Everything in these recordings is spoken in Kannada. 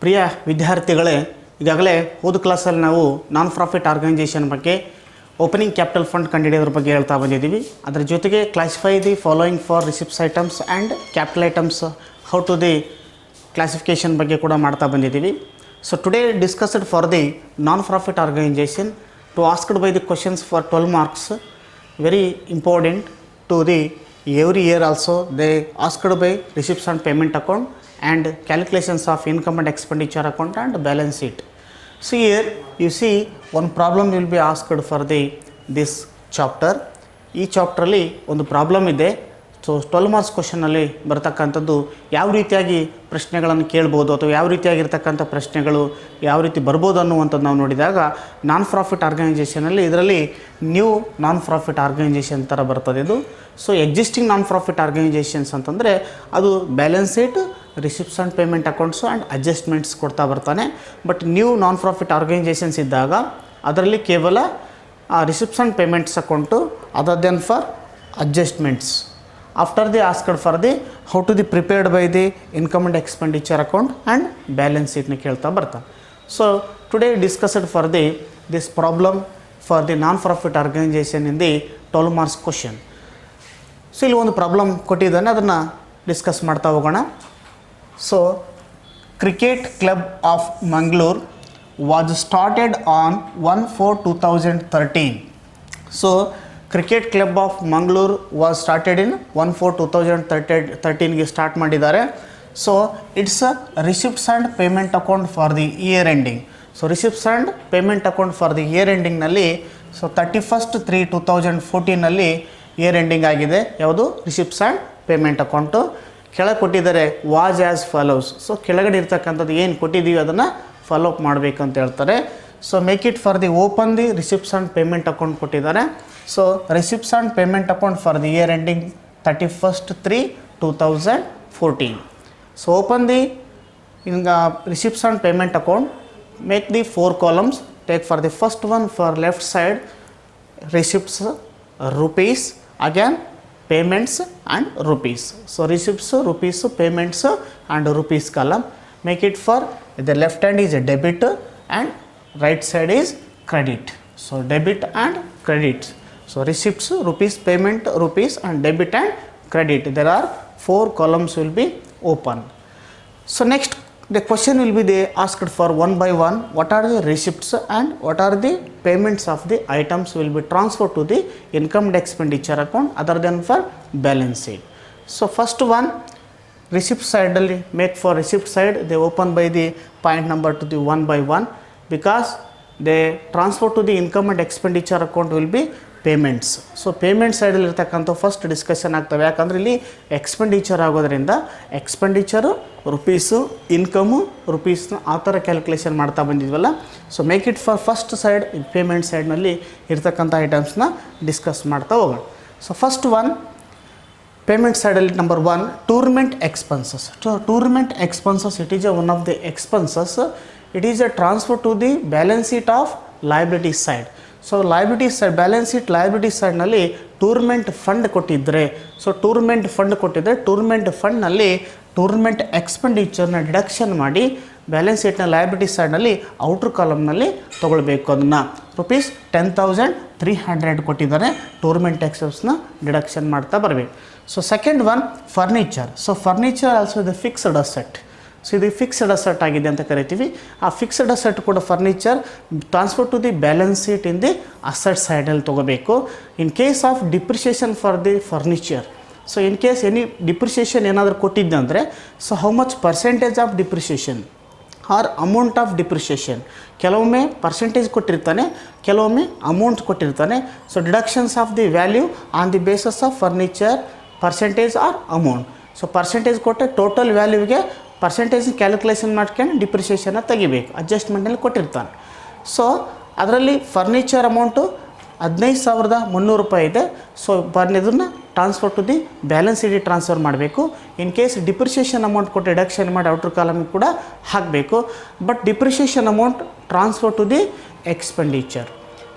ಪ್ರಿಯ ವಿದ್ಯಾರ್ಥಿಗಳೇ, ಈಗಾಗಲೇ ಹೋದ ಕ್ಲಾಸಲ್ಲಿ ನಾವು ನಾನ್ ಪ್ರಾಫಿಟ್ ಆರ್ಗನೈಜೇಷನ್ ಬಗ್ಗೆ ಓಪನಿಂಗ್ ಕ್ಯಾಪಿಟಲ್ ಫಂಡ್ ಕಂಡುಹಿಡಿಯೋದ್ರ ಬಗ್ಗೆ ಹೇಳ್ತಾ ಬಂದಿದ್ದೀವಿ. ಅದರ ಜೊತೆಗೆ classify the following for receipts items and capital items how to the classification ಬಗ್ಗೆ ಕೂಡ ಮಾಡ್ತಾ ಬಂದಿದ್ದೀವಿ. So today discussed for the non profit organisation to asked by the questions for 12 marks, very important to the every year also they asked by receipts and payment account and calculations of income and expenditure account and balance sheet. So here you see one problem will be asked for this chapter. ಈ ಚಾಪ್ಟ್ರಲ್ಲಿ ಒಂದು ಪ್ರಾಬ್ಲಮ್ ಇದೆ. ಸೊ 12 ಮಾರ್ಕ್ಸ್ ಕ್ವಶನಲ್ಲಿ ಬರ್ತಕ್ಕಂಥದ್ದು ಯಾವ ರೀತಿಯಾಗಿ ಪ್ರಶ್ನೆಗಳನ್ನು ಕೇಳ್ಬೋದು ಅಥವಾ ಯಾವ ರೀತಿಯಾಗಿರ್ತಕ್ಕಂಥ ಪ್ರಶ್ನೆಗಳು ಯಾವ ರೀತಿ ಬರ್ಬೋದು ಅನ್ನುವಂಥದ್ದು ನಾವು ನೋಡಿದಾಗ ನಾನ್ ಪ್ರಾಫಿಟ್ ಆರ್ಗನೈಜೇಷನಲ್ಲಿ ಇದರಲ್ಲಿ ನ್ಯೂ ನಾನ್ ಪ್ರಾಫಿಟ್ ಆರ್ಗನೈಜೇಷನ್ ಥರ ಬರ್ತದೆ ಇದು. So existing non profit organisations ಅಂತಂದರೆ ಅದು balance sheet, receipts and payment accounts and adjustments ಕೊಡ್ತಾ ಬರ್ತಾನೆ. But new non profit organisations ಇದ್ದಾಗ ಅದರಲ್ಲಿ ಕೇವಲ receipts and payments account other than for adjustments. After they asked for the how to be prepared by the income and expenditure account and balance sheet ಕೇಳ್ತಾ ಬರ್ತಾರೆ. So today discussed for this problem for the non-profit organization in the 12 marks question. So ಇಲ್ಲಿ ಒಂದು ಪ್ರಾಬ್ಲಮ್ ಕೊಟ್ಟಿದ್ದಾನೆ, ಅದನ್ನು ಡಿಸ್ಕಸ್ ಮಾಡ್ತಾ ಹೋಗೋಣ. So cricket club of Mangalore was started on 1/4/2013. So cricket club of Mangalore was started in 1/4/2013ಗೆ ಸ್ಟಾರ್ಟ್ ಮಾಡಿದ್ದಾರೆ. So it's receipts and payment account for the year ending. So receipts and payment account for the year ಎಂಡಿಂಗ್ನಲ್ಲಿ ಸೊ 31/3/2014ನಲ್ಲಿ ಇಯರ್ ಎಂಡಿಂಗ್ ಆಗಿದೆ. ಯಾವುದು? Receipts and payment account. ಕೆಳಗೆ ಕೊಟ್ಟಿದ್ದಾರೆ ವಾಸ್ ಆ್ಯಸ್ ಫಾಲೋಸ್. ಸೊ ಕೆಳಗಡೆ ಇರ್ತಕ್ಕಂಥದ್ದು ಏನು ಕೊಟ್ಟಿದ್ದೀವಿ ಅದನ್ನು ಫಾಲೋ ಅಪ್ ಮಾಡಬೇಕು ಅಂತ ಹೇಳ್ತಾರೆ. So make it for the open the receipts and payment account ಕೊಟ್ಟಿದ್ದಾರೆ. So receipts and payment account for the year ending 31/3/2014. So open the receipts and payment account, make the 4 columns. Take for the first one for left side receipts rupees, again payments and rupees. So receipts, rupees, payments and rupees column. Make it for the left hand is a debit and right side is credit. So debit and credit. So receipts, rupees, payment, rupees and debit and credit. There are 4 columns will be open. So next the question will be they asked for one by one what are the receipts and what are the payments of the items will be transferred to the income and expenditure account other than for balance sheet. So first one receipt side make for receipt side they open by the point number to the one by one because they transfer to the income and expenditure account will be payments. So payment ಸೈಡಲ್ಲಿ ಇರ್ತಕ್ಕಂಥ ಫಸ್ಟ್ ಡಿಸ್ಕಷನ್ ಆಗ್ತವೆ. ಯಾಕಂದರೆ ಇಲ್ಲಿ ಎಕ್ಸ್ಪೆಂಡಿಚರ್ ಆಗೋದ್ರಿಂದ ಎಕ್ಸ್ಪೆಂಡಿಚರು ರುಪೀಸು, ಇನ್ಕಮು ರುಪೀಸ್ನ ಆ ಥರ ಕ್ಯಾಲ್ಕುಲೇಷನ್ ಮಾಡ್ತಾ ಬಂದಿದ್ವಲ್ಲ. So make it for first side payment ಸೈಡ್ನಲ್ಲಿ ಇರ್ತಕ್ಕಂಥ ಐಟಮ್ಸ್ನ ಡಿಸ್ಕಸ್ ಮಾಡ್ತಾ ಹೋಗೋಣ. ಸೊ ಫಸ್ಟ್ ಒನ್ ಪೇಮೆಂಟ್ ಸೈಡಲ್ಲಿ number 1 tournament expenses. So tournament expenses it is one of the expenses. It is a transfer to the balance sheet of liability side. So liability side balance sheet liability ಸೈಡ್ನಲ್ಲಿ ಟೂರ್ನಮೆಂಟ್ ಫಂಡ್ ಕೊಟ್ಟಿದ್ದರೆ, ಸೊ ಟೂರ್ನಮೆಂಟ್ ಫಂಡ್ ಕೊಟ್ಟಿದ್ದರೆ ಟೂರ್ನಮೆಂಟ್ ಫಂಡ್ನಲ್ಲಿ ಟೂರ್ನಮೆಂಟ್ ಎಕ್ಸ್ಪೆಂಡಿಚರ್ನ ಡಿಡಕ್ಷನ್ ಮಾಡಿ ಬ್ಯಾಲೆನ್ಸ್ ಶೀಟ್ನ ಲಯಬಿಲಿಟಿ ಸೈಡ್ನಲ್ಲಿ ಔಟ್ರ್ ಕಾಲಮ್ನಲ್ಲಿ ತೊಗೊಳ್ಬೇಕು. ಅದನ್ನು ₹10,300 ಕೊಟ್ಟಿದ್ದಾರೆ. ಟೂರ್ನಮೆಂಟ್ ಎಕ್ಸ್ಪೆನ್ಸ್ನ ಡಿಡಕ್ಷನ್ ಮಾಡ್ತಾ ಬರಬೇಕು. So second one furniture. So furniture also the fixed asset. So ಇದು ಫಿಕ್ಸ್ಡ್ ಅಸೆಟ್ ಆಗಿದೆ ಅಂತ ಕರಿತೀವಿ. ಆ ಫಿಕ್ಸ್ಡ್ ಅಸೆಟ್ ಕೂಡ furniture transfer to the balance sheet in the asset ಸೈಡಲ್ಲಿ ತೊಗೋಬೇಕು. In case of depreciation for the furniture, so in case any depreciation ಏನಾದರೂ ಕೊಟ್ಟಿದ್ದಂದರೆ so how much percentage of depreciation or amount of depreciation, ಕೆಲವೊಮ್ಮೆ ಪರ್ಸೆಂಟೇಜ್ ಕೊಟ್ಟಿರ್ತಾನೆ, ಕೆಲವೊಮ್ಮೆ ಅಮೌಂಟ್ ಕೊಟ್ಟಿರ್ತಾನೆ. So deductions of the value on the bases of furniture, percentage or amount. So percentage ಕೊಟ್ಟರೆ ಟೋಟಲ್ ವ್ಯಾಲ್ಯೂಗೆ ಪರ್ಸೆಂಟೇಜ್ ಕ್ಯಾಲ್ಕುಲೇಷನ್ ಮಾಡ್ಕೊಂಡು ಡಿಪ್ರಿಷಿಯೇಷನ್ನ ತೆಗಿಬೇಕು. ಅಡ್ಜಸ್ಟ್ಮೆಂಟಲ್ಲಿ ಕೊಟ್ಟಿರ್ತಾನೆ. ಸೊ ಅದರಲ್ಲಿ ಫರ್ನಿಚರ್ ಅಮೌಂಟು ₹15,300 ಇದೆ. ಸೊ ಇದನ್ನು ಟ್ರಾನ್ಸ್ಫರ್ ಟು ದಿ ಬ್ಯಾಲೆನ್ಸ್ ಶೀಟಿಗೆ ಟ್ರಾನ್ಸ್ಫರ್ ಮಾಡಬೇಕು. ಇನ್ ಕೇಸ್ ಡಿಪ್ರಿಷಿಯೇಷನ್ ಅಮೌಂಟ್ ಕೊಟ್ಟು ಡಿಡಕ್ಷನ್ ಮಾಡಿ ಔಟ್ರ್ ಕಾಲಮಿಗೆ ಕೂಡ ಹಾಕಬೇಕು. But depreciation amount transfer to the expenditure.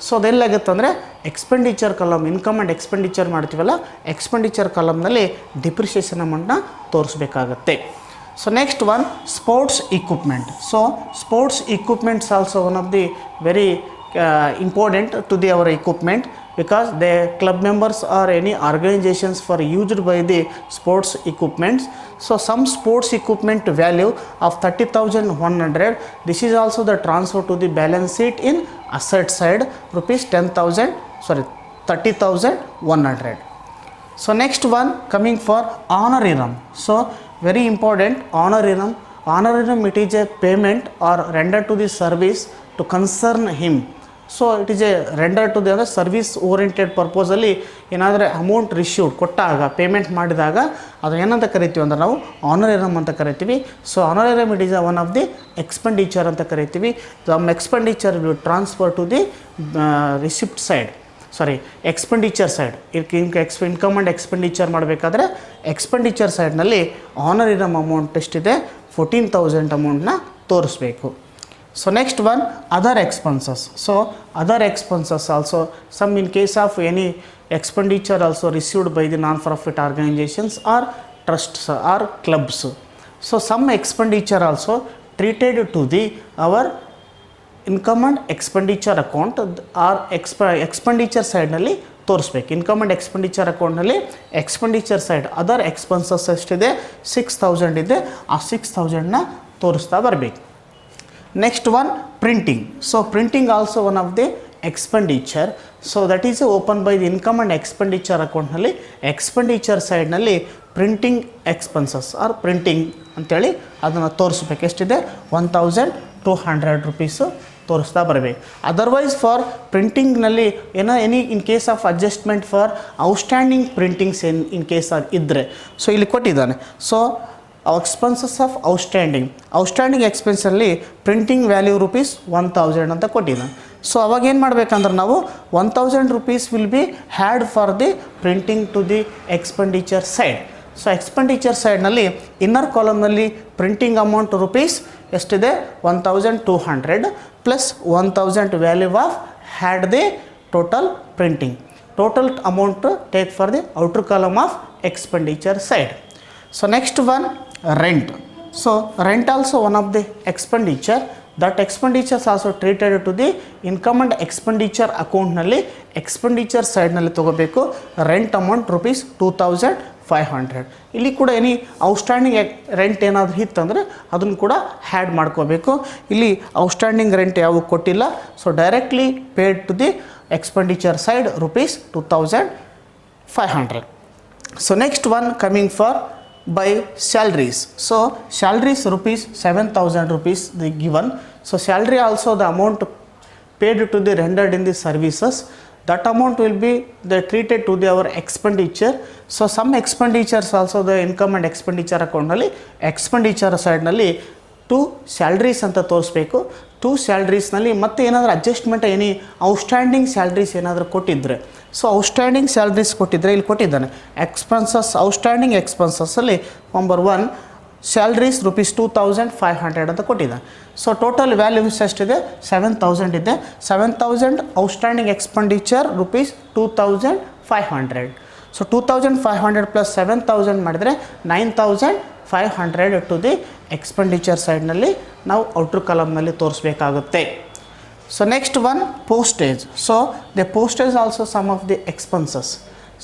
So ಅದೆಲ್ಲಾಗುತ್ತೆ ಅಂದರೆ expenditure column, income and expenditure ಮಾಡ್ತೀವಲ್ಲ, ಎಕ್ಸ್ಪೆಂಡಿಚರ್ ಕಾಲಮ್ನಲ್ಲಿ ಡಿಪ್ರಿಷಿಯೇಷನ್ ಅಮೌಂಟ್ನ ತೋರಿಸ್ಬೇಕಾಗತ್ತೆ. So next one, sports equipment. So sports equipments also one of the very important to the our equipment, because the club members or any organizations for used by the sports equipments. So some sports equipment value of 30,100, this is also the transfer to the balance sheet in asset side, rupees 30,100. So next one coming for honorarium. So very important, honorarium. Honorarium, it is a payment or render to the service to concern him. So it is a render to the ಅಂದರೆ ಸರ್ವಿಸ್ ಓರಿಯೆಂಟೆಡ್ ಪರ್ಪೋಸಲ್ಲಿ ಏನಾದರೂ ಅಮೌಂಟ್ ರಿಸೀವ್ಡ್ ಕೊಟ್ಟಾಗ, ಪೇಮೆಂಟ್ ಮಾಡಿದಾಗ ಅದು ಏನಂತ ಕರಿತೀವಿ ಅಂದರೆ ನಾವು ಆನರೇರಿಯಮ್ ಅಂತ ಕರಿತೀವಿ. So honorarium it is one of the expenditure ಅಂತ ಕರಿತೀವಿ. Some expenditure will transfer to the receipt side, sorry expenditure side. Income and expenditure ಮಾಡಬೇಕಾದ್ರೆ ಎಕ್ಸ್ಪೆಂಡಿಚರ್ ಸೈಡ್ನಲ್ಲಿ ಆನರೇರಿಯಮ್ ಅಮೌಂಟ್ ಎಷ್ಟಿದೆ 14,000 ಅಮೌಂಟ್ನ ತೋರಿಸ್ಬೇಕು. So next one, other expenses. So other expenses also, some in case of any expenditure also received by the non-profit organizations or trusts or clubs. So some expenditure also treated to the our income and expenditure account or expenditure side ನಲ್ಲಿ ತೋರಿಸ್ಬೇಕು. ಇನ್ಕಮ್ ಆ್ಯಂಡ್ ಎಕ್ಸ್ಪೆಂಡಿಚರ್ ಅಕೌಂಟ್ನಲ್ಲಿ ಎಕ್ಸ್ಪೆಂಡಿಚರ್ ಸೈಡ್ ಅದರ್ ಎಕ್ಸ್ಪೆನ್ಸಸ್ ಎಷ್ಟಿದೆ 6,000 ಇದೆ, ಆ 6,000ನ ತೋರಿಸ್ತಾ ಬರಬೇಕು. Next one, printing. So printing also one of the expenditure. So that is opened by the income and expenditure account ನಲ್ಲಿ expenditure side ನಲ್ಲಿ printing expenses or printing ಅಂತೇಳಿ ಅದನ್ನು ತೋರಿಸ್ಬೇಕು. ಎಷ್ಟಿದೆ 1,200 rupees ತೋರಿಸ್ತಾ ಬರಬೇಕು. ಅದರ್ವೈಸ್ ಫಾರ್ ಪ್ರಿಂಟಿಂಗ್ನಲ್ಲಿ any in case of adjustment for outstanding printings in case ಇದ್ದರೆ, ಸೊ ಇಲ್ಲಿ ಕೊಟ್ಟಿದ್ದಾನೆ. ಸೊ ಎಕ್ಸ್ಪೆನ್ಸಸ್ ಆಫ್ ಔಟ್ಸ್ಟ್ಯಾಂಡಿಂಗ್ ಎಕ್ಸ್ಪೆನ್ಸಲ್ಲಿ ಪ್ರಿಂಟಿಂಗ್ ವ್ಯಾಲ್ಯೂ rupees 1,000 ಅಂತ ಕೊಟ್ಟಿದ್ದಾನೆ. ಸೊ ಅವಾಗ ಏನು ಮಾಡಬೇಕಂದ್ರೆ ನಾವು 1,000 rupees will be had for the printing to the expenditure side. So expenditure ಸೈಡ್ನಲ್ಲಿ ಇನ್ನರ್ ಕಾಲಮ್ನಲ್ಲಿ ಪ್ರಿಂಟಿಂಗ್ ಅಮೌಂಟ್ rupees ಎಷ್ಟಿದೆ 1,200 plus 1,000 value of had the total printing. Total amount take for the outer column of expenditure side. So next one, rent. So rent also one of the expenditure. That expenditure is also treated to the income and expenditure account ನಲ್ಲಿ expenditure side ನಲ್ಲಿ ತಗೋಬೇಕು. Rent amount rupees 2,500. ಇಲ್ಲಿ ಕೂಡ ಎನಿ ಔಟ್ಸ್ಟ್ಯಾಂಡಿಂಗ್ ರೆಂಟ್ ಏನಾದರೂ ಇತ್ತಂದರೆ ಅದನ್ನು ಕೂಡ ಹ್ಯಾಡ್ ಮಾಡ್ಕೋಬೇಕು. ಇಲ್ಲಿ ಔಟ್ಸ್ಟ್ಯಾಂಡಿಂಗ್ ರೆಂಟ್ ಯಾವ ಕೊಟ್ಟಿಲ್ಲ. So directly paid to the expenditure side rupees 2,500. So next one coming for by salaries. So salaries rupees 7,000 rupees they given. So salary also the amount paid to the rendered in the services, that amount will be the treated to the our expenditure. So some expenditures also the income and expenditure account ನಲ್ಲಿ expenditure side ನಲ್ಲಿ 2 salaries ಅಂತ ತೋರಿಸ್ಬೇಕು. 2 ಸ್ಯಾಲ್ರೀಸ್ನಲ್ಲಿ ಮತ್ತೆ ಏನಾದರೂ ಅಡ್ಜಸ್ಟ್ಮೆಂಟ್ ಎನಿ ಔಟ್ಸ್ಟ್ಯಾಂಡಿಂಗ್ ಸ್ಯಾಲ್ರೀಸ್ ಏನಾದರೂ ಕೊಟ್ಟಿದ್ದರೆ, ಸೊ ಔಟ್ಸ್ಟ್ಯಾಂಡಿಂಗ್ ಸ್ಯಾಲ್ರೀಸ್ ಕೊಟ್ಟಿದ್ದರೆ ಇಲ್ಲಿ ಕೊಟ್ಟಿದ್ದಾನೆ ಎಕ್ಸ್ಪೆನ್ಸಸ್, ಔಟ್ಸ್ಟ್ಯಾಂಡಿಂಗ್ ಎಕ್ಸ್ಪೆನ್ಸಸ್ಸಲ್ಲಿ ನಂಬರ್ 1 ಸ್ಯಾಲ್ರೀಸ್ rupees 2,500 ಅಂತ ಕೊಟ್ಟಿದ್ದಾನೆ. ಸೊ ಟೋಟಲ್ ವ್ಯಾಲ್ಯೂಸ್ ಎಷ್ಟಿದೆ 7,000 ಇದೆ. 7,000 outstanding expenditure rupees 2,500. So 2,500 plus 7,000 ಮಾಡಿದರೆ 9,500 ಟು ದಿ ಎಕ್ಸ್ಪೆಂಡಿಚರ್ ಸೈಡ್ನಲ್ಲಿ ನಾವು ಔಟ್ರ್ ಕಾಲಮ್ನಲ್ಲಿ ತೋರಿಸ್ಬೇಕಾಗುತ್ತೆ. So next one postage. So the postage also some of the expenses.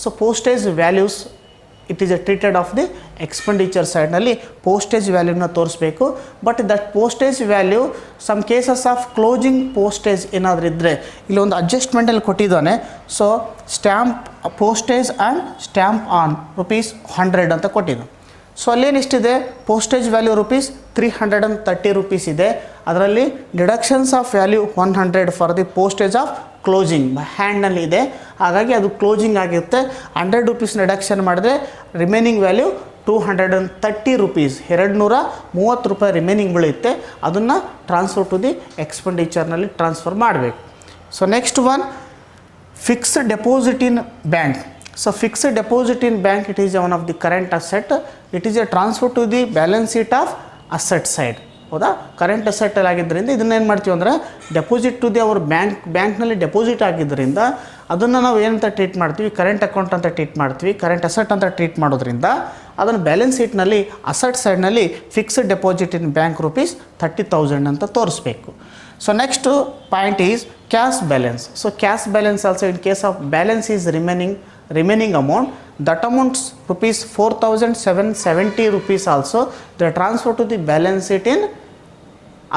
So postage values it is a treated of the expenditure ಸೈಡ್ನಲ್ಲಿ ಪೋಸ್ಟೇಜ್ ವ್ಯಾಲ್ಯೂನ ತೋರಿಸ್ಬೇಕು. But that postage value some cases of closing postage ಏನಾದರೂ ಇದ್ದರೆ ಇಲ್ಲಿ ಒಂದು ಅಡ್ಜಸ್ಟ್ಮೆಂಟಲ್ಲಿ ಕೊಟ್ಟಿದ್ದಾನೆ. So stamp postage and stamp on rupees 100 ಅಂತ ಕೊಟ್ಟಿದ್ದಾನೆ. ಸೊ ಅಲ್ಲೇನಿಷ್ಟಿದೆ ಪೋಸ್ಟೇಜ್ ವ್ಯಾಲ್ಯೂ rupees 330 rupees ಇದೆ. ಅದರಲ್ಲಿ deductions of value 100 for the postage of closing ಹ್ಯಾಂಡ್ನಲ್ಲಿ ಇದೆ. ಹಾಗಾಗಿ ಅದು ಕ್ಲೋಸಿಂಗ್ ಆಗಿರುತ್ತೆ. 100 rupees ಡಿಡಕ್ಷನ್ ಮಾಡಿದ್ರೆ ರಿಮೈನಿಂಗ್ ವ್ಯಾಲ್ಯೂ 230 rupees, 230 ರೂಪಾಯಿ ರಿಮೈನಿಂಗ್ ಬೀಳುತ್ತೆ. ಅದನ್ನು ಟ್ರಾನ್ಸ್ಫರ್ ಟು ದಿ ಎಕ್ಸ್ಪೆಂಡಿಚರ್ನಲ್ಲಿ ಟ್ರಾನ್ಸ್ಫರ್ ಮಾಡಬೇಕು. So next one fixed deposit in bank. So fixed deposit in bank, it is one of the current asset. It is a transfer to the balance sheet of asset side. ಹೌದಾ, ಕರೆಂಟ್ ಅಸೆಟ್ ಆಗಿದ್ದರಿಂದ ಇದನ್ನ ಏನು ಮಾಡ್ತೀವಿ ಅಂದರೆ ಡೆಪಾಸಿಟ್ ಟು ದಿ ಅವ್ರ ಬ್ಯಾಂಕ್ನಲ್ಲಿ ಡೆಪಾಸಿಟ್ ಆಗಿದ್ದರಿಂದ ಅದನ್ನು ನಾವು ಏನಂತ ಟ್ರೀಟ್ ಮಾಡ್ತೀವಿ, ಕರೆಂಟ್ ಅಕೌಂಟ್ ಅಂತ ಟ್ರೀಟ್ ಮಾಡ್ತೀವಿ. ಕರೆಂಟ್ ಅಸೆಟ್ ಅಂತ ಟ್ರೀಟ್ ಮಾಡೋದ್ರಿಂದ ಅದನ್ನು ಬ್ಯಾಲೆನ್ಸ್ ಶೀಟ್ನಲ್ಲಿ ಅಸೆಟ್ ಸೈಡ್ನಲ್ಲಿ fixed deposit in bank rupees 30,000 ಅಂತ ತೋರಿಸ್ಬೇಕು. So next point is cash balance. So cash balance also in case of balance is remaining amount, that amounts rupees 4,770 rupees also they are transferred to the balance sheet in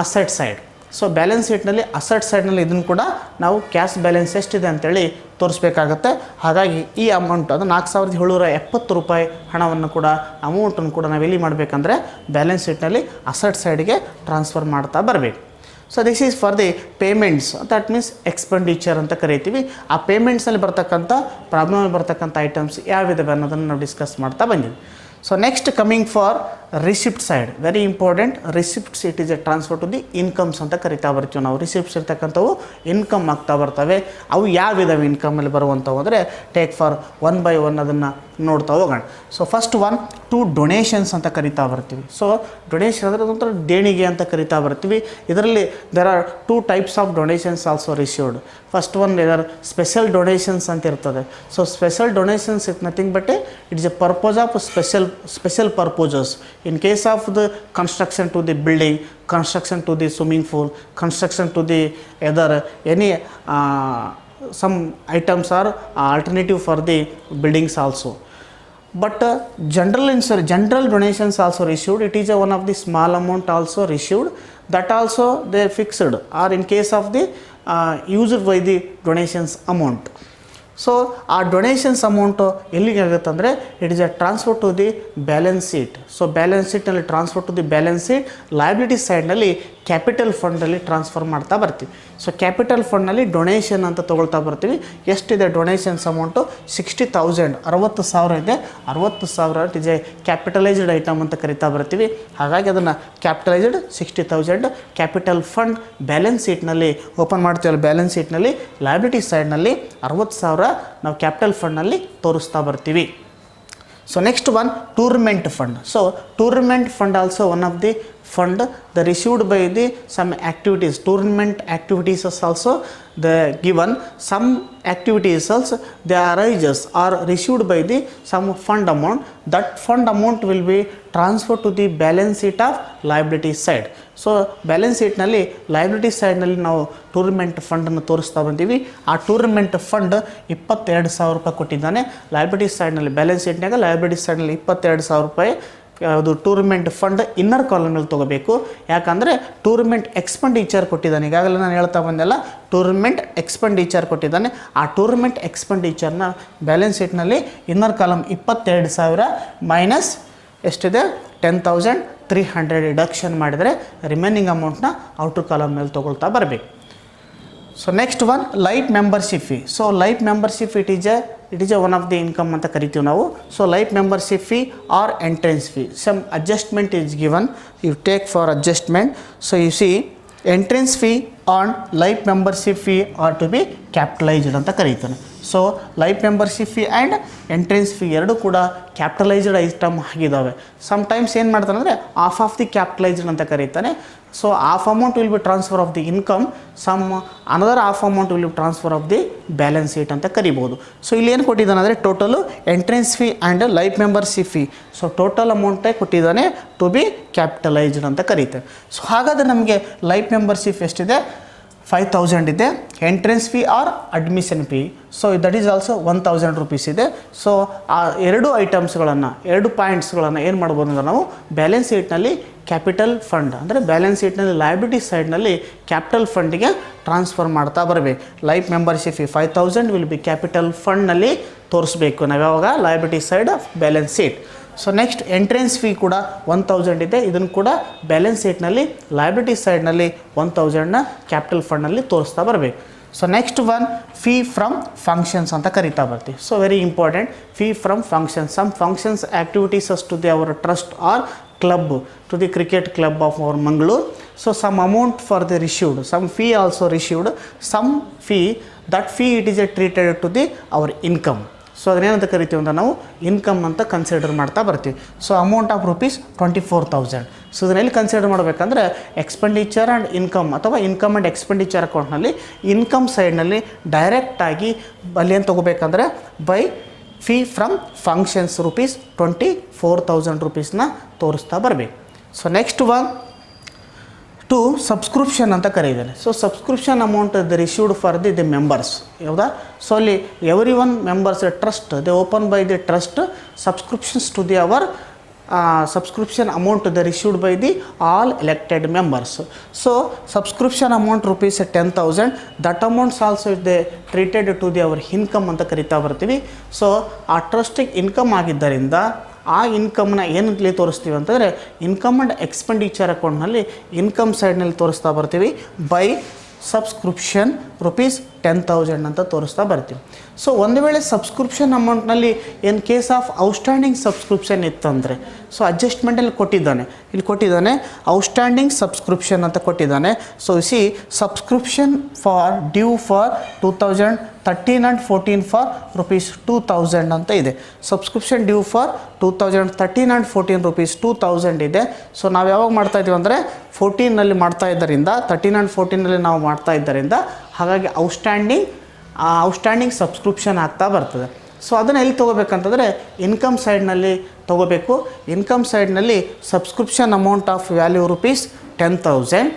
asset side. So balance ಶೀಟ್ನಲ್ಲಿ ಅಸೆಟ್ ಸೈಡ್ನಲ್ಲಿ ಇದನ್ನು ಕೂಡ ನಾವು ಕ್ಯಾಶ್ ಬ್ಯಾಲೆನ್ಸ್ ಎಷ್ಟಿದೆ ಅಂತೇಳಿ ತೋರಿಸ್ಬೇಕಾಗತ್ತೆ. ಹಾಗಾಗಿ ಈ ಅಮೌಂಟ್ ಅದು 4,770 ರೂಪಾಯಿ ಹಣವನ್ನು ಕೂಡ ಅಮೌಂಟನ್ನು ಕೂಡ ನಾವು ಎಲ್ಲಿ ಮಾಡಬೇಕಂದ್ರೆ ಬ್ಯಾಲೆನ್ಸ್ ಶೀಟ್ನಲ್ಲಿ ಅಸೆಟ್ ಸೈಡ್ಗೆ ಟ್ರಾನ್ಸ್ಫರ್ ಮಾಡ್ತಾ ಬರಬೇಕು. So this is for the payments, that means expenditure ಅಂತ ಕರಿತೀವಿ. ಆ ಪೇಮೆಂಟ್ಸಲ್ಲಿ ಬರ್ತಕ್ಕಂಥ ಪ್ರಾಬ್ಲಮಲ್ಲಿ ಬರ್ತಕ್ಕಂಥ ಐಟಮ್ಸ್ ಯಾವಿದಾವೆ ಅನ್ನೋದನ್ನು ನಾವು ಡಿಸ್ಕಸ್ ಮಾಡ್ತಾ ಬಂದಿದ್ವಿ. So next coming for receipt side, very important. Receipts it is a transfer to the incomes ಅಂತ ಕರಿತಾ ಬರ್ತೀವಿ ನಾವು. ರಿಸಿಪ್ಟ್ಸ್ ಇರ್ತಕ್ಕಂಥವು ಇನ್ಕಮ್ ಆಗ್ತಾ ಬರ್ತವೆ. ಅವು ಯಾವಿದಾವೆ ಇನ್ಕಮಲ್ಲಿ ಬರುವಂಥವು ಅಂದರೆ take for one by one ಅದನ್ನು ನೋಡ್ತಾ ಹೋಗೋಣ. So first one, to donations ಅಂತ ಕರಿತಾ ಬರ್ತೀವಿ. ಸೊ ಡೊನೇಷನ್ ಅಂದರೆ ಅದೊಂಥರ ದೇಣಿಗೆ ಅಂತ ಕರಿತಾ ಬರ್ತೀವಿ. ಇದರಲ್ಲಿ there are 2 types of donations also received. First one there special donations ಅಂತ ಇರ್ತದೆ. So special donations it nothing but it's a purpose of special purposes. In case of the construction to the building, construction to the swimming pool, construction to the other any some items are alternative for the buildings also. But general donations also received. It is one of the small amount also received. That also they fixed, or in case of the used by the donations amount. So ಆ ಡೊನೇಷನ್ಸ್ ಅಮೌಂಟು ಎಲ್ಲಿಗೆ ಆಗುತ್ತೆ ಅಂದರೆ it is a transfer to the balance sheet. So balance ಶೀಟ್ನಲ್ಲಿ transfer to the balance sheet, liability ಸೈಡ್ನಲ್ಲಿ ಕ್ಯಾಪಿಟಲ್ ಫಂಡಲ್ಲಿ ಟ್ರಾನ್ಸ್ಫರ್ ಮಾಡ್ತಾ ಬರ್ತೀವಿ. ಸೊ ಕ್ಯಾಪಿಟಲ್ ಫಂಡ್ನಲ್ಲಿ ಡೊನೇಷನ್ ಅಂತ ತೊಗೊಳ್ತಾ ಬರ್ತೀವಿ. ಎಷ್ಟಿದೆ ಡೊನೇಷನ್ಸ್ ಅಮೌಂಟು? 60,000, 60,000 ಇದೆ. 60,000 it is A capitalised item ಅಂತ ಕರಿತಾ ಬರ್ತೀವಿ. ಹಾಗಾಗಿ ಅದನ್ನು ಕ್ಯಾಪಿಟಲೈಸ್ಡ್ 60,000 ಕ್ಯಾಪಿಟಲ್ ಫಂಡ್ ಬ್ಯಾಲೆನ್ಸ್ ಶೀಟ್ನಲ್ಲಿ ಓಪನ್ ಮಾಡ್ತೀವಲ್ಲ, ಬ್ಯಾಲೆನ್ಸ್ ಶೀಟ್ನಲ್ಲಿ ಲಯಬಿಲಿಟಿ ಸೈಡ್ನಲ್ಲಿ 60,000 ನಾವು ಕ್ಯಾಪಿಟಲ್ ಫಂಡ್ನಲ್ಲಿ ತೋರಿಸ್ತಾ ಬರ್ತೀವಿ. So next one, tournament fund. So tournament fund also one of the fund the received by the some activities, tournament activities is also the given. Some activities also they arises or received by the some fund amount. That fund amount will be transferred to the balance sheet of liability side. So balance ಶೀಟ್ನಲ್ಲಿ ಲಯಬಿಲಿಟಿ ಸೈಡ್ನಲ್ಲಿ ನಾವು ಟೂರ್ನಮೆಂಟ್ ಫಂಡನ್ನು ತೋರಿಸ್ತಾ ಬಂದೀವಿ. ಆ ಟೂರ್ನಮೆಂಟ್ ಫಂಡ್ 22,000 ರೂಪಾಯಿ ಕೊಟ್ಟಿದ್ದಾನೆ. ಲಯಬಿಲಿಟಿ ಸೈಡ್ನಲ್ಲಿ ಬ್ಯಾಲೆನ್ಸ್ ಶೀಟ್ನಾಗ ಲಯಬಿಲಿಟಿ ಸೈಡ್ನಲ್ಲಿ 22,000 ರೂಪಾಯಿ ಅದು ಟೂರ್ನಮೆಂಟ್ ಫಂಡ್ ಇನ್ನರ್ ಕಾಲಮ್ನಲ್ಲಿ ತೊಗೋಬೇಕು. ಯಾಕಂದರೆ ಟೂರ್ನಮೆಂಟ್ ಎಕ್ಸ್ಪೆಂಡಿಚರ್ ಕೊಟ್ಟಿದ್ದಾನೆ. ಈಗಾಗಲೇ ನಾನು ಹೇಳ್ತಾ ಬಂದೆಲ್ಲ, ಟೂರ್ನಮೆಂಟ್ ಎಕ್ಸ್ಪೆಂಡಿಚರ್ ಕೊಟ್ಟಿದ್ದಾನೆ. ಆ ಟೂರ್ನಮೆಂಟ್ ಎಕ್ಸ್ಪೆಂಡಿಚರ್ನ ಬ್ಯಾಲೆನ್ಸ್ ಶೀಟ್ನಲ್ಲಿ ಇನ್ನರ್ ಕಾಲಮ್ 22,000 ಮೈನಸ್ ಎಷ್ಟಿದೆ 10,300 ಡಿಡಕ್ಷನ್ ಮಾಡಿದರೆ ರಿಮೈನಿಂಗ್ ಅಮೌಂಟ್ನ ಔಟರ್ ಕಾಲಮ್ ಮೇಲೆ ತೊಗೊಳ್ತಾ ಬರಬೇಕು. So next one, life membership fee. So life membership it is a one of the income ಅಂತ ಕರಿತೀವಿ ನಾವು. So life membership fee or entrance fee, some adjustment is given, you take for adjustment. So you see entrance fee on life membership fee are to be capitalised ಅಂತ ಕರೀತಾನೆ. So life membership fee and entrance fee ಎರಡು ಕೂಡ ಕ್ಯಾಪಿಟಲೈಸ್ಡ್ ಐಟಮ್ ಆಗಿದ್ದಾವೆ. ಸಮ್ಟೈಮ್ಸ್ ಏನು ಮಾಡ್ತಾನೆ ಅಂದರೆ ಆಫ್ ದಿ ಕ್ಯಾಪಿಟಲೈಸ್ಡ್ ಅಂತ ಕರೀತಾನೆ. So half amount will be transfer of the income, some another half amount will be transfer of the balance sheet ಅಂತ ಕರಿಬೋದು. ಸೊ ಇಲ್ಲಿ ಏನು ಕೊಟ್ಟಿದ್ದಾನೆ ಅಂದರೆ total entrance fee and life membership fee. So total ಅಮೌಂಟೇ ಕೊಟ್ಟಿದ್ದಾನೆ ಟು ಬಿ ಕ್ಯಾಪಿಟಲೈಸ್ಡ್ ಅಂತ ಕರೀತಾರೆ. ಸೊ ಹಾಗಾದರೆ ನಮಗೆ ಲೈಫ್ ಮೆಂಬರ್ಶಿಪ್ ಎಷ್ಟಿದೆ? 5,000 ಇದೆ. Entrance fee or admission fee, so that is also 1,000 rupees ಇದೆ. ಸೊ ಆ ಎರಡು ಐಟಮ್ಸ್ಗಳನ್ನು, ಎರಡು ಪಾಯಿಂಟ್ಸ್ಗಳನ್ನು ಏನು ಮಾಡ್ಬೋದು ಅಂದರೆ ನಾವು ಬ್ಯಾಲೆನ್ಸ್ ಶೀಟ್ನಲ್ಲಿ ಕ್ಯಾಪಿಟಲ್ ಫಂಡ್ ಅಂದರೆ ಬ್ಯಾಲೆನ್ಸ್ ಶೀಟ್ನಲ್ಲಿ ಲಯಬಿಲಿಟಿ ಸೈಡ್ನಲ್ಲಿ ಕ್ಯಾಪಿಟಲ್ ಫಂಡಿಗೆ ಟ್ರಾನ್ಸ್ಫರ್ ಮಾಡ್ತಾ ಬರಬೇಕು. Life membership fee 5,000 will be capital ಫಂಡ್ನಲ್ಲಿ ತೋರಿಸ್ಬೇಕು ನಾವು ಯಾವಾಗ liability side of balance sheet. So next entrance fee ಕೂಡ 1,000 ಇದೆ. ಇದನ್ನು ಕೂಡ ಬ್ಯಾಲೆನ್ಸ್ ಶೀಟ್ನಲ್ಲಿ ಲಯಬಿಲಿಟಿ ಸೈಡ್ನಲ್ಲಿ 1,000ನ ಕ್ಯಾಪಿಟಲ್ ಫಂಡ್ನಲ್ಲಿ ತೋರಿಸ್ತಾ ಬರಬೇಕು. So next one, fee from functions ಅಂತ ಕರಿತಾ ಬರ್ತೀವಿ. So very important, fee from functions. Some functions activities to the our trust are club, to the cricket club of our Manglore. So some amount for the received, some fee also received, some fee, that fee it is treated to the our income. So ಅದನ್ನೇನಂತ ಕರಿತೀವಿ ಅಂತ ನಾವು ಇನ್ಕಮ್ ಅಂತ ಕನ್ಸಿಡರ್ ಮಾಡ್ತಾ ಬರ್ತೀವಿ. So amount of rupees 24,000. So ಇದನ್ನೆಲ್ಲಿ ಕನ್ಸಿಡರ್ ಮಾಡಬೇಕಂದ್ರೆ ಎಕ್ಸ್ಪೆಂಡಿಚರ್ ಆ್ಯಂಡ್ ಇನ್ಕಮ್ ಅಥವಾ ಇನ್ಕಮ್ ಆ್ಯಂಡ್ ಎಕ್ಸ್ಪೆಂಡಿಚರ್ ಅಕೌಂಟ್ನಲ್ಲಿ ಇನ್ಕಮ್ ಸೈಡ್ನಲ್ಲಿ ಡೈರೆಕ್ಟಾಗಿ ಅಲ್ಲಿ ಏನು ತೊಗೋಬೇಕಂದ್ರೆ by fee from functions rupees 24,000 ರೂಪೀಸ್ನ ತೋರಿಸ್ತಾ ಬರಬೇಕು. So next one to subscription ಅಂತ ಕರೀತಾರೆ. So subscription amount the received for the members ಹೌದಾ. ಸೊ ಅಲ್ಲಿ every one members trust they open by the trust subscriptions to the our subscription amount they received by the all elected members. So subscription amount rupees 10,000, that amount also they treated to the our income ಅಂತ ಕರಿತಾ ಬರ್ತೀವಿ. ಸೊ ಆ ಟ್ರಸ್ಟಿಗೆ ಇನ್ಕಮ್ ಆಗಿದ್ದರಿಂದ ಆ ಇನ್ಕಮ್ನ ಏನಂತಲೇ ತೋರಿಸ್ತೀವಿ ಅಂತಂದರೆ ಇನ್ಕಮ್ ಆ್ಯಂಡ್ ಎಕ್ಸ್ಪೆಂಡಿಚರ್ ಅಕೌಂಟ್ನಲ್ಲಿ ಇನ್ಕಮ್ ಸೈಡ್ನಲ್ಲಿ ತೋರಿಸ್ತಾ ಬರ್ತೀವಿ ಬೈ ಸಬ್ಸ್ಕ್ರಿಪ್ಷನ್ ರುಪೀಸ್ 10,000 ಅಂತ ತೋರಿಸ್ತಾ ಬರ್ತೀವಿ. ಸೊ ಒಂದು ವೇಳೆ ಸಬ್ಸ್ಕ್ರಿಪ್ಷನ್ ಅಮೌಂಟ್ನಲ್ಲಿ in case of outstanding subscription ಇತ್ತಂದರೆ ಸೊ ಅಡ್ಜಸ್ಟ್ಮೆಂಟಲ್ಲಿ ಕೊಟ್ಟಿದ್ದಾನೆ ಔಟ್ಸ್ಟ್ಯಾಂಡಿಂಗ್ ಸಬ್ಸ್ಕ್ರಿಪ್ಷನ್ ಅಂತ ಕೊಟ್ಟಿದ್ದಾನೆ. So see subscription for due for 2013 and 14 for rupees 2,000 ಅಂತ ಇದೆ. Subscription due for 2013 and 14 rupees 2,000 ಇದೆ. ಸೊ ನಾವು ಯಾವಾಗ ಮಾಡ್ತಾ ಇದ್ದೀವಿ ಅಂದರೆ 14ನಲ್ಲಿ ಮಾಡ್ತಾ ಇದ್ದರಿಂದ 13 and 14ನಲ್ಲಿ ನಾವು ಮಾಡ್ತಾ ಇದ್ದರಿಂದ ಹಾಗಾಗಿ ಔಟ್ಸ್ಟ್ಯಾಂಡಿಂಗ್ ಸಬ್ಸ್ಕ್ರಿಪ್ಷನ್ ಆಗ್ತಾ ಬರ್ತದೆ. ಸೊ ಅದನ್ನು ಎಲ್ಲಿ ತೊಗೋಬೇಕಂತಂದರೆ ಇನ್ಕಮ್ ಸೈಡ್ನಲ್ಲಿ ತೊಗೋಬೇಕು. ಇನ್ಕಮ್ ಸೈಡ್ನಲ್ಲಿ subscription amount of value rupees 10,000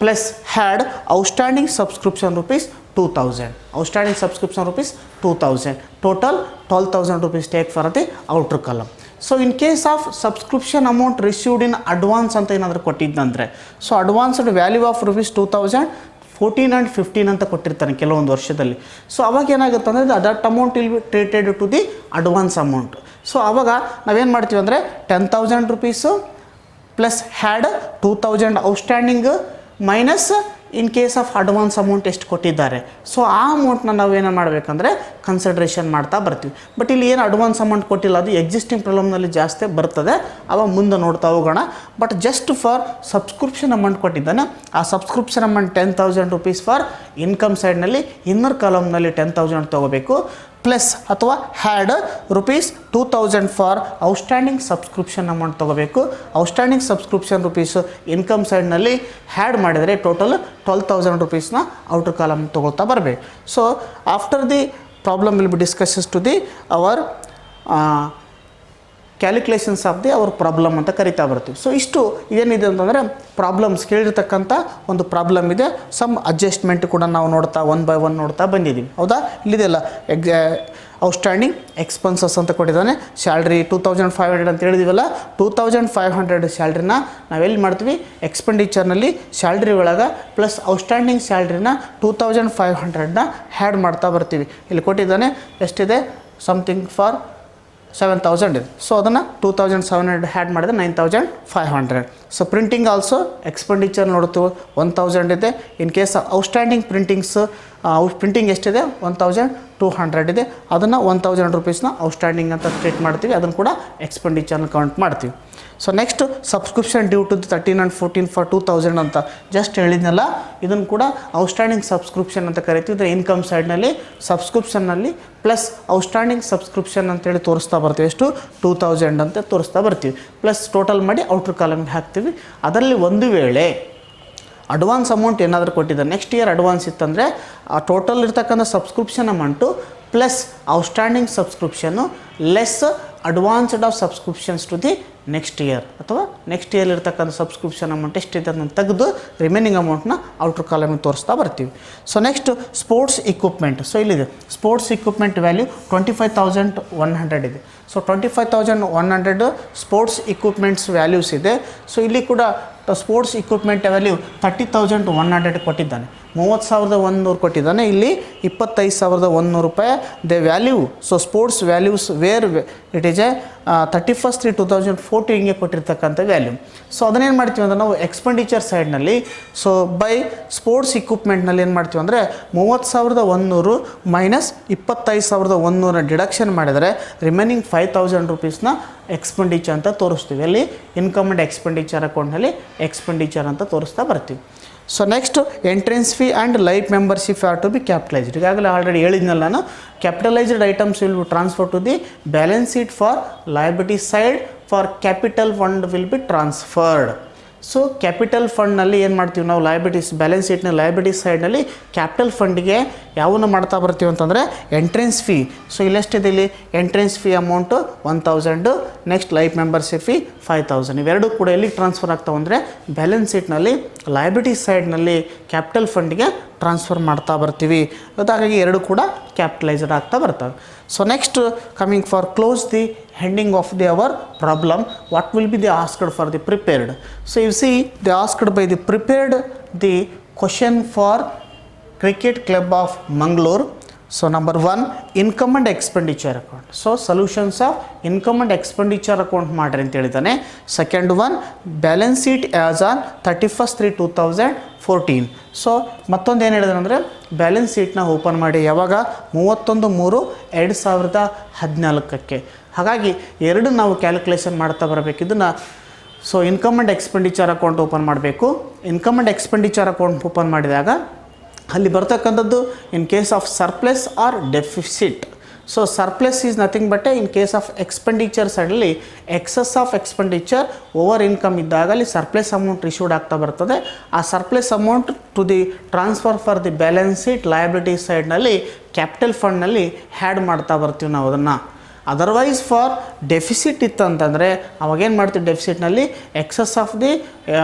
plus had outstanding subscription rupees 2,000. Outstanding subscription rupees 2,000 total 12,000 rupees take for the outer column. So in case of subscription amount received in advance ಅಂತ ಏನಾದರೂ ಕೊಟ್ಟಿದ್ದಂದರೆ so advanced value of rupees 2014 and 15 ಅಂತ ಕೊಟ್ಟಿರ್ತಾನೆ ಕೆಲವೊಂದು ವರ್ಷದಲ್ಲಿ. ಸೊ ಅವಾಗ ಏನಾಗುತ್ತೆ ಅಂದರೆ that amount will be treated to the advance amount. So ಆವಾಗ ನಾವೇನು ಮಾಡ್ತೀವಿ ಅಂದರೆ 10,000 rupees plus had 2,000 outstanding minus in case of advance amount ಎಷ್ಟು ಕೊಟ್ಟಿದ್ದಾರೆ ಸೊ ಆ ಅಮೌಂಟ್ನ ನಾವೇನು ಮಾಡಬೇಕಂದ್ರೆ ಕನ್ಸಿಡ್ರೇಷನ್ ಮಾಡ್ತಾ ಬರ್ತೀವಿ. ಬಟ್ ಇಲ್ಲಿ ಏನು ಅಡ್ವಾನ್ಸ್ ಅಮೌಂಟ್ ಕೊಟ್ಟಿಲ್ಲ, ಅದು ಎಕ್ಸಿಸ್ಟಿಂಗ್ ಪ್ರಾಬ್ಲಮ್ನಲ್ಲಿ ಜಾಸ್ತಿ ಬರ್ತದೆ, ಅವಾಗ ಮುಂದೆ ನೋಡ್ತಾ ಹೋಗೋಣ. But just for subscription amount ಕೊಟ್ಟಿದ್ದಾನೆ, ಆ subscription amount 10,000 rupees for income ಸೈಡ್ನಲ್ಲಿ ಇನ್ನರ್ ಕಾಲಮ್ನಲ್ಲಿ 10,000 ತೊಗೋಬೇಕು ಪ್ಲಸ್ ಅಥವಾ had rupees 2,000 for outstanding subscription amount ತೊಗೋಬೇಕು. ಔಟ್ಸ್ಟ್ಯಾಂಡಿಂಗ್ ಸಬ್ಸ್ಕ್ರಿಪ್ಷನ್ ರುಪೀಸ್ ಇನ್ಕಮ್ ಸೈಡ್ನಲ್ಲಿ ಹ್ಯಾಡ್ ಮಾಡಿದರೆ ಟೋಟಲ್ 12,000 ರೂಪೀಸ್ನ ಔಟರ್ ಕಾಲಮ್ ತೊಗೊಳ್ತಾ ಬರಬೇಕು. So after the problem will be discussions to the our calculations of the our problem ಅಂತ ಕರಿತಾ ಬರ್ತೀವಿ. ಸೊ ಇಷ್ಟು ಏನಿದೆ ಅಂತಂದರೆ ಪ್ರಾಬ್ಲಮ್ಸ್ ಕೇಳಿರ್ತಕ್ಕಂಥ ಒಂದು ಪ್ರಾಬ್ಲಮ್ ಇದೆ. ಸಮ್ ಅಡ್ಜಸ್ಟ್ಮೆಂಟ್ ಕೂಡ ನಾವು ನೋಡ್ತಾ ಒನ್ ಬೈ ಒನ್ ನೋಡ್ತಾ ಬಂದಿದ್ದೀವಿ ಹೌದಾ. ಇಲ್ಲಿದೆಲ್ಲ ಔಟ್ಸ್ಟ್ಯಾಂಡಿಂಗ್ ಎಕ್ಸ್ಪೆನ್ಸಸ್ ಅಂತ ಕೊಟ್ಟಿದ್ದಾನೆ. ಸ್ಯಾಲ್ರಿ 2,500 ಅಂತ ಹೇಳಿದೀವಲ್ಲ, 2,500 ಸ್ಯಾಲ್ರಿನ ನಾವೆಲ್ಲಿ ಮಾಡ್ತೀವಿ ಎಕ್ಸ್ಪೆಂಡಿಚರ್ನಲ್ಲಿ ಸ್ಯಾಲ್ರಿ ಒಳಗೆ ಪ್ಲಸ್ ಔಟ್ಸ್ಟ್ಯಾಂಡಿಂಗ್ ಸ್ಯಾಲ್ರಿನ 2,500ನ ಹ್ಯಾಡ್ ಮಾಡ್ತಾ ಬರ್ತೀವಿ. ಇಲ್ಲಿ ಕೊಟ್ಟಿದ್ದಾನೆ ಎಷ್ಟಿದೆ ಸಮಥಿಂಗ್ ಫಾರ್ 7,000 ಇದೆ. ಸೊ ಅದನ್ನು 2,700 ಹ್ಯಾಡ್ ಮಾಡಿದ್ರೆ 9,500. ಸೊ ಪ್ರಿಂಟಿಂಗ್ ಆಲ್ಸೋ ಎಕ್ಸ್ಪೆಂಡಿಚರ್ ನೋಡ್ತೀವಿ 1,000 ಇದೆ. ಇನ್ ಕೇಸ್ ಔಟ್ಸ್ಟ್ಯಾಂಡಿಂಗ್ ಪ್ರಿಂಟಿಂಗ್ ಎಷ್ಟಿದೆ 1,200 ಇದೆ. ಅದನ್ನು 1,000 ರೂಪೀಸ್ನ ಔಟ್ಸ್ಟ್ಯಾಂಡಿಂಗ್ ಅಂತ ಟ್ರೀಟ್ ಮಾಡ್ತೀವಿ, ಅದನ್ನು ಕೂಡ ಎಕ್ಸ್ಪೆಂಡಿಚರ್ನ ಕೌಂಟ್ ಮಾಡ್ತೀವಿ. So next subscription due to 13 and 14 for 2,000 ಅಂತ ಜಸ್ಟ್ ಹೇಳಿದ್ನಲ್ಲ, ಇದನ್ನು ಕೂಡ ಔಟ್ಸ್ಟ್ಯಾಂಡಿಂಗ್ ಸಬ್ಸ್ಕ್ರಿಪ್ಷನ್ ಅಂತ ಕರಿತೀವಿ. ಇದರ ಇನ್ಕಮ್ ಸೈಡ್ನಲ್ಲಿ ಸಬ್ಸ್ಕ್ರಿಪ್ಷನ್ನಲ್ಲಿ ಪ್ಲಸ್ ಔಟ್ಸ್ಟ್ಯಾಂಡಿಂಗ್ ಸಬ್ಸ್ಕ್ರಿಪ್ಷನ್ ಅಂತೇಳಿ ತೋರಿಸ್ತಾ ಬರ್ತೀವಿ. ಎಷ್ಟು 2,000 ಅಂತ ತೋರಿಸ್ತಾ ಬರ್ತೀವಿ. ಪ್ಲಸ್ ಟೋಟಲ್ ಮಾಡಿ ಔಟ್ರ್ ಕಾಲಮ್ಗೆ ಹಾಕ್ತೀವಿ. ಅದರಲ್ಲಿ ಒಂದು ವೇಳೆ ಅಡ್ವಾನ್ಸ್ ಅಮೌಂಟ್ ಏನಾದರೂ ಕೊಟ್ಟಿದ್ದಾರೆ ನೆಕ್ಸ್ಟ್ ಇಯರ್ ಅಡ್ವಾನ್ಸ್ ಇತ್ತಂದರೆ ಆ ಟೋಟಲ್ ಇರ್ತಕ್ಕಂಥ ಸಬ್ಸ್ಕ್ರಿಪ್ಷನ್ ಅಮೌಂಟು ಪ್ಲಸ್ ಔಟ್ಸ್ಟ್ಯಾಂಡಿಂಗ್ ಸಬ್ಸ್ಕ್ರಿಪ್ಷನ್ನು less advanced of subscriptions to the next year ಅಥವಾ ನೆಕ್ಸ್ಟ್ ಇಯರ್ ಇರ್ತಕ್ಕಂಥ ಸಬ್ಸ್ಕ್ರಿಪ್ಷನ್ ಅಮೌಂಟ್ ಎಷ್ಟಿದೆ ಅದನ್ನು ತೆಗೆದು ರಿಮೈನಿಂಗ್ ಅಮೌಂಟ್ನ ಔಟ್ರ್ ಕಾಲಮಿಗೆ ತೋರಿಸ್ತಾ ಬರ್ತೀವಿ. So next sports equipment. So ಇಲ್ಲಿದೆ ಸ್ಪೋರ್ಟ್ಸ್ ಇಕ್ವಿಪ್ಮೆಂಟ್ ವ್ಯಾಲ್ಯೂ 25,100 ಇದೆ. ಸೊ 25,100 ಸ್ಪೋರ್ಟ್ಸ್ ಇಕ್ವಿಪ್ಮೆಂಟ್ಸ್ ವ್ಯಾಲ್ಯೂಸ್ ಇದೆ. ಸೊ ಇಲ್ಲಿ ಕೂಡ ಸ್ಪೋರ್ಟ್ಸ್ ಇಕ್ವಿಪ್ಮೆಂಟ್ ವ್ಯಾಲ್ಯೂ 30,100 ಕೊಟ್ಟಿದ್ದಾನೆ. 30,100 ಕೊಟ್ಟಿದ್ದಾನೆ. ಇಲ್ಲಿ 25,100 ರೂಪಾಯಿ the value. So sports values where it is a 31/3/2014ಗೆ ಕೊಟ್ಟಿರ್ತಕ್ಕಂಥ ವ್ಯಾಲ್ಯೂ. ಸೊ ಅದನ್ನೇನು ಮಾಡ್ತೀವಿ ಅಂದರೆ ನಾವು ಎಕ್ಸ್ಪೆಂಡಿಚರ್ ಸೈಡ್ನಲ್ಲಿ ಸೊ ಬೈ ಸ್ಪೋರ್ಟ್ಸ್ ಇಕ್ವಿಪ್ಮೆಂಟ್ನಲ್ಲಿ ಏನು ಮಾಡ್ತೀವಿ ಅಂದರೆ 30,100 ಮೈನಸ್ 25,100 ಡಿಡಕ್ಷನ್ ಮಾಡಿದರೆ ರಿಮೈನಿಂಗ್ 5,000 ರೂಪೀಸ್ನ ಎಕ್ಸ್ಪೆಂಡಿಚರ್ ಅಂತ ತೋರಿಸ್ತೀವಿ. ಅಲ್ಲಿ ಇನ್ಕಮ್ ಆ್ಯಂಡ್ ಎಕ್ಸ್ಪೆಂಡಿಚರ್ ಅಕೌಂಟ್ನಲ್ಲಿ ಎಕ್ಸ್ಪೆಂಡಿಚರ್ ಅಂತ ತೋರಿಸ್ತಾ ಬರ್ತೀವಿ. So next entrance fee and life membership are to be capitalised. ಈಗಾಗಲೇ ಆಲ್ರೆಡಿ ಹೇಳಿದ್ನಲ್ಲ ನಾನು, capitalised items will be transfer to the balance sheet for liability side, for capital fund will be transferred. So capital ಫಂಡ್ನಲ್ಲಿ ಏನು ಮಾಡ್ತೀವಿ ನಾವು ಲಯಬಿಲಿಟೀಸ್ ಬ್ಯಾಲೆನ್ಸ್ ಶೀಟ್ನ ಲಯಬಿಲಿಟೀಸ್ ಸೈಡ್ನಲ್ಲಿ ಕ್ಯಾಪಿಟಲ್ ಫಂಡಿಗೆ ಯಾವನ್ನು ಮಾಡ್ತಾ ಬರ್ತೀವಿ ಅಂತಂದರೆ ಎಂಟ್ರೆನ್ಸ್ ಫೀ. ಸೊ ಇಲ್ಲೆಷ್ಟಿದೆ ಇಲ್ಲಿ entrance fee amount 1000, next life membership fee 5000. ಇವೆರಡೂ ಕೂಡ ಎಲ್ಲಿಗೆ ಟ್ರಾನ್ಸ್ಫರ್ ಆಗ್ತಾವೆ ಅಂದರೆ ಬ್ಯಾಲೆನ್ಸ್ ಶೀಟ್ನಲ್ಲಿ ಲಯಬಿಲಿಟೀಸ್ ಸೈಡ್ನಲ್ಲಿ ಕ್ಯಾಪಿಟಲ್ ಫಂಡಿಗೆ ಟ್ರಾನ್ಸ್ಫರ್ ಮಾಡ್ತಾ ಬರ್ತೀವಿ. ಹಾಗಾಗಿ ಎರಡು ಕೂಡ ಕ್ಯಾಪಿಟಲೈಸ್ಡ್ ಆಗ್ತಾ ಬರ್ತವೆ. So next coming for close the ending of the our problem, what will be the asked for the prepared. So you see the asked by the prepared the question for cricket club of Mangalore. So number 1 income and expenditure account. So solutions of income and expenditure account ಮಾಡಿರಿ ಅಂತ ಹೇಳಿದ್ದಾನೆ. Second 1 balance sheet as on 31/3/2014. So ಮತ್ತೊಂದು ಏನು ಹೇಳಿದಾನೆ ಅಂದರೆ ಬ್ಯಾಲೆನ್ಸ್ ಶೀಟ್ನ ಓಪನ್ ಮಾಡಿ ಯಾವಾಗ 31/3/2014. ಹಾಗಾಗಿ ಎರಡು ನಾವು ಕ್ಯಾಲ್ಕುಲೇಷನ್ ಮಾಡ್ತಾ ಬರಬೇಕು ಇದನ್ನು. So income and expenditure account open ಮಾಡಬೇಕು. Income and expenditure account open ಮಾಡಿದಾಗ ಅಲ್ಲಿ ಬರ್ತಕ್ಕಂಥದ್ದು in case of surplus or deficit. So surplus is nothing but in case of expenditure ಸೈಡಲ್ಲಿ excess of expenditure over income ಇದ್ದಾಗ ಅಲ್ಲಿ ಸರ್ಪ್ಲಸ್ ಅಮೌಂಟ್ ರಿಶೂಡ್ ಆಗ್ತಾ ಬರ್ತದೆ. ಆ surplus amount to the transfer for the balance sheet liability ಸೈಡ್ನಲ್ಲಿ ಕ್ಯಾಪಿಟಲ್ ಫಂಡ್ನಲ್ಲಿ ಹ್ಯಾಡ್ ಮಾಡ್ತಾ ಬರ್ತೀವಿ ನಾವು ಅದನ್ನು. ಅದರ್ವೈಸ್ ಫಾರ್ ಡೆಫಿಸಿಟ್ ಇತ್ತಂತಂದರೆ ಅವಾಗೇನು ಮಾಡ್ತೀವಿ ಡೆಫಿಸಿಟ್ನಲ್ಲಿ ಎಕ್ಸಸ್ ಆಫ್ ದಿ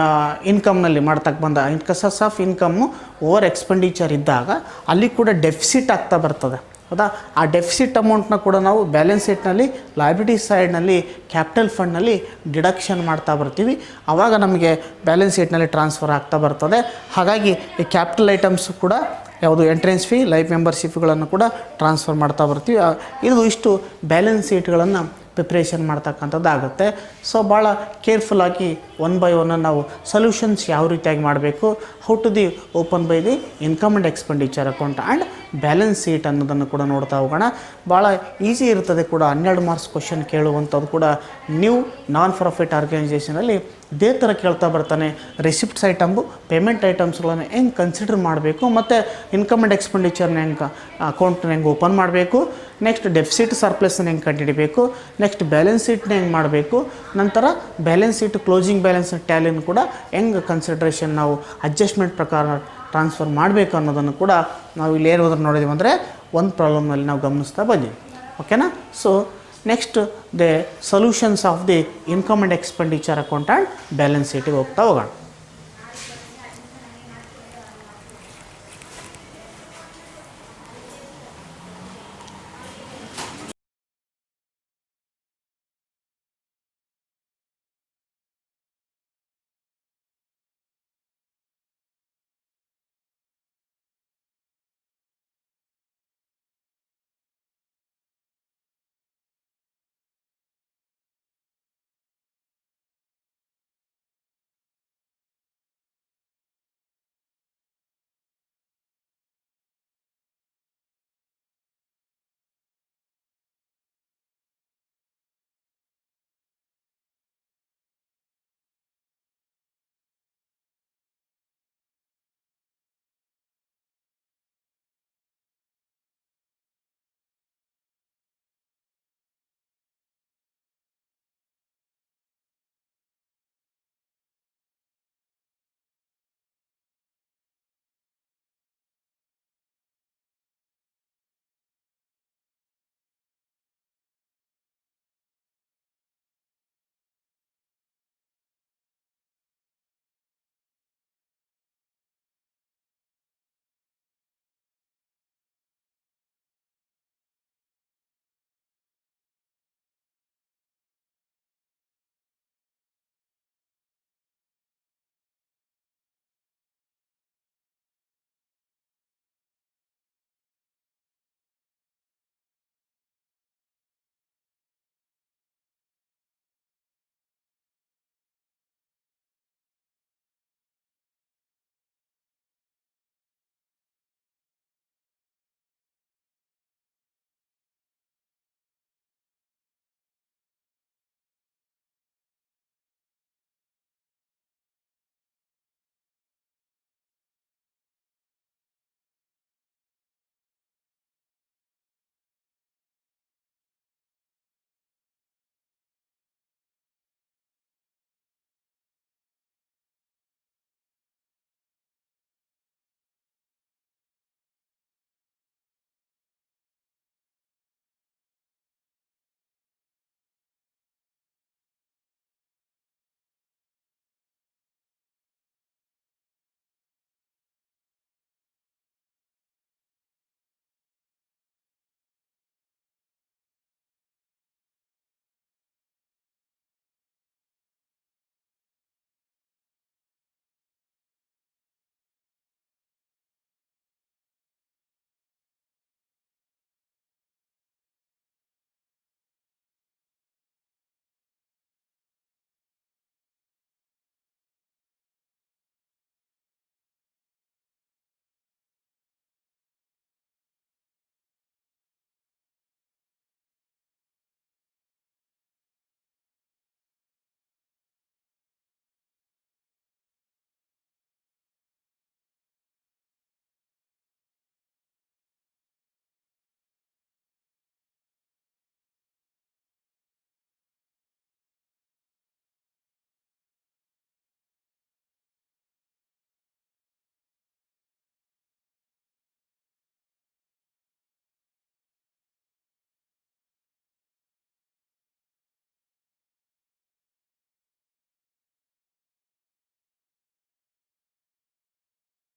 ಇನ್ಕಮ್ನಲ್ಲಿ ಮಾಡ್ತಕ್ಕೆ ಬಂದ excess of income over expenditure ಇದ್ದಾಗ ಅಲ್ಲಿ ಕೂಡ ಡೆಫಿಸಿಟ್ ಆಗ್ತಾ ಬರ್ತದೆ. ಹೌದಾ, ಆ ಡೆಫಿಸಿಟ್ ಅಮೌಂಟ್ನ ಕೂಡ ನಾವು ಬ್ಯಾಲೆನ್ಸ್ ಶೀಟ್ನಲ್ಲಿ ಲಯಬಿಲಿಟಿ ಸೈಡ್ನಲ್ಲಿ ಕ್ಯಾಪಿಟಲ್ ಫಂಡ್ನಲ್ಲಿ ಡಿಡಕ್ಷನ್ ಮಾಡ್ತಾ ಬರ್ತೀವಿ. ಆವಾಗ ನಮಗೆ ಬ್ಯಾಲೆನ್ಸ್ ಶೀಟ್ನಲ್ಲಿ ಟ್ರಾನ್ಸ್ಫರ್ ಆಗ್ತಾ ಬರ್ತದೆ. ಹಾಗಾಗಿ ಈ ಕ್ಯಾಪಿಟಲ್ ಐಟಮ್ಸ್ ಕೂಡ ಯಾವುದು ಎಂಟ್ರೆನ್ಸ್ ಫೀ ಲೈಫ್ ಮೆಂಬರ್ಶಿಪ್ಗಳನ್ನು ಕೂಡ ಟ್ರಾನ್ಸ್ಫರ್ ಮಾಡ್ತಾ ಬರ್ತೀವಿ. ಇಷ್ಟು ಬ್ಯಾಲೆನ್ಸ್ ಶೀಟ್ಗಳನ್ನು ಪ್ರಿಪ್ರೇಷನ್ ಮಾಡ್ತಕ್ಕಂಥದ್ದಾಗುತ್ತೆ. ಸೊ ಭಾಳ ಕೇರ್ಫುಲ್ಲಾಗಿ 1 by 1 ನಾವು ಸೊಲ್ಯೂಷನ್ಸ್ ಯಾವ ರೀತಿಯಾಗಿ ಮಾಡಬೇಕು, how to the open by the income and expenditure account and balance sheet ಅನ್ನೋದನ್ನು ಕೂಡ ನೋಡ್ತಾ ಹೋಗೋಣ. ಭಾಳ ಈಸಿ ಇರ್ತದೆ ಕೂಡ. 12 ಮಾರ್ಕ್ಸ್ ಕ್ವಶನ್ ಕೇಳುವಂಥದ್ದು ಕೂಡ ನ್ಯೂ ನಾನ್ ಪ್ರಾಫಿಟ್ ಆರ್ಗನೈಸೇಷನಲ್ಲಿ ಇದೇ ಥರ ಕೇಳ್ತಾ ಬರ್ತಾನೆ. ರಿಸಿಪ್ಟ್ಸ್ ಐಟಮು ಪೇಮೆಂಟ್ ಐಟಮ್ಸ್ಗಳನ್ನು ಹೆಂಗೆ ಕನ್ಸಿಡರ್ ಮಾಡಬೇಕು, ಮತ್ತು ಇನ್ಕಮ್ ಆ್ಯಂಡ್ ಎಕ್ಸ್ಪೆಂಡಿಚರ್ನ ಹೆಂಗೆ ಅಕೌಂಟ್ನ ಹೆಂಗೆ ಓಪನ್ ಮಾಡಬೇಕು, ನೆಕ್ಸ್ಟ್ ಡೆಫಿಸಿಟ್ ಸರ್ಪ್ಲಸ್ನ ಹೆಂಗೆ ಕಂಡುಹಿಡಿಬೇಕು, ನೆಕ್ಸ್ಟ್ ಬ್ಯಾಲೆನ್ಸ್ ಶೀಟ್ನ ಹೆಂಗೆ ಮಾಡಬೇಕು, ನಂತರ ಬ್ಯಾಲೆನ್ಸ್ ಶೀಟ್ ಕ್ಲೋಸಿಂಗ್ ಬ್ಯಾಲೆನ್ಸ್ ಟ್ಯಾಲಿನ ಕೂಡ ಹೆಂಗೆ ಕನ್ಸಿಡ್ರೇಷನ್ ನಾವು ಅಡ್ಜಸ್ಟ್ಮೆಂಟ್ ಪ್ರಕಾರ ಟ್ರಾನ್ಸ್ಫರ್ ಮಾಡಬೇಕು ಅನ್ನೋದನ್ನು ಕೂಡ ನಾವು ಇಲ್ಲಿ ಏನು ನೋಡಿದ್ದೀವಿ ಅಂದರೆ ಒಂದು ಪ್ರಾಬ್ಲಮ್ನಲ್ಲಿ ನಾವು ಗಮನಿಸ್ತಾ ಬಂದಿದ್ದೀವಿ. ಓಕೆನಾ. So next the solutions of the income and expenditure account and balance ಶೀಟಿಗೆ ಹೋಗ್ತಾ ಹೋಗೋಣ.